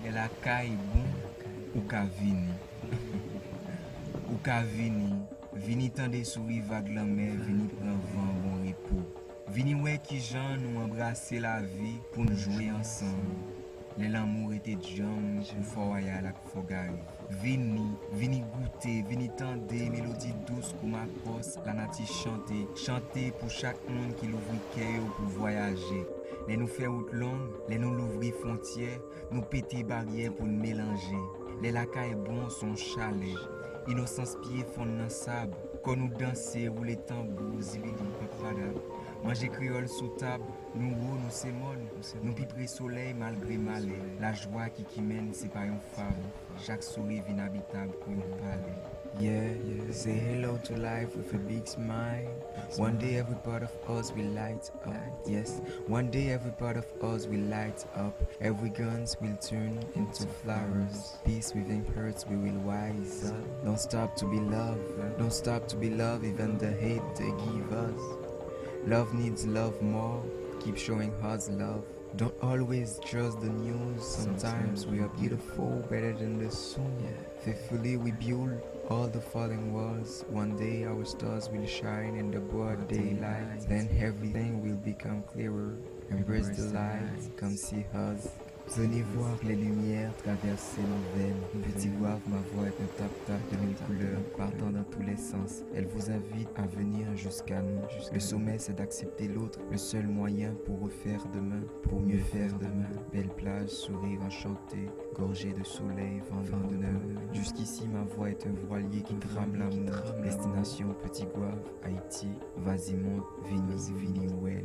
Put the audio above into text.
Et la caille bon, ou ka vini. Ou ka vini. Vini tande souris vague la mer, vini prend vent bon repos. Vini ouais qui Jean nous embrasser la vie pour nous jouer ensemble. Les l'amour était jam pour foyer la fogari. Vini goûter, vini tendre, mélodie douce comme ma poste, la nati chanter, chanter pour chaque monde qui l'ouvre cœur pour voyager. Les nous faire route longue, les nous l'ouvrir frontières, nous péter barrières pour nous mélanger. Les lacailles bons sont chalet, innocence pied fond dans sable, quand nous danser ou les tambours, zibidi papada. Manger créole sous table, nous haut, nous c'est nous piper soleil malgré malais. La joie qui mène, c'est pas une femme. Chaque sourire inhabitable pour nous parler. Yeah, say hello to life with a big smile. One day every part of us will light up. Yes, one day every part of us will light up. Every guns will turn into flowers. Peace within hearts we will rise up. Don't stop to be loved. Don't stop to be loved even the hate they give us. Love needs love more. Keep showing us love. Don't always trust the news. Sometimes we are beautiful, better than the sun. Faithfully we build all the falling walls. One day our stars will shine in the broad daylight. Then everything will become clearer. Embrace the light, come see us. Venez voir les lumières traverser nos veines. Petit Wave, ma voix est un tap-tap de mille couleurs, partant dans tous les sens. Elle vous invite à venir jusqu'à nous. Le sommet, c'est d'accepter l'autre, le seul moyen pour refaire demain, pour mieux faire demain. Belle plage, sourire enchanté, gorgée de soleil, vent d'honneur. Jusqu'ici, ma voix est un voilier qui trame l'amour. Destination Petit Wave, Haïti. Vas-y, monte, vini, well.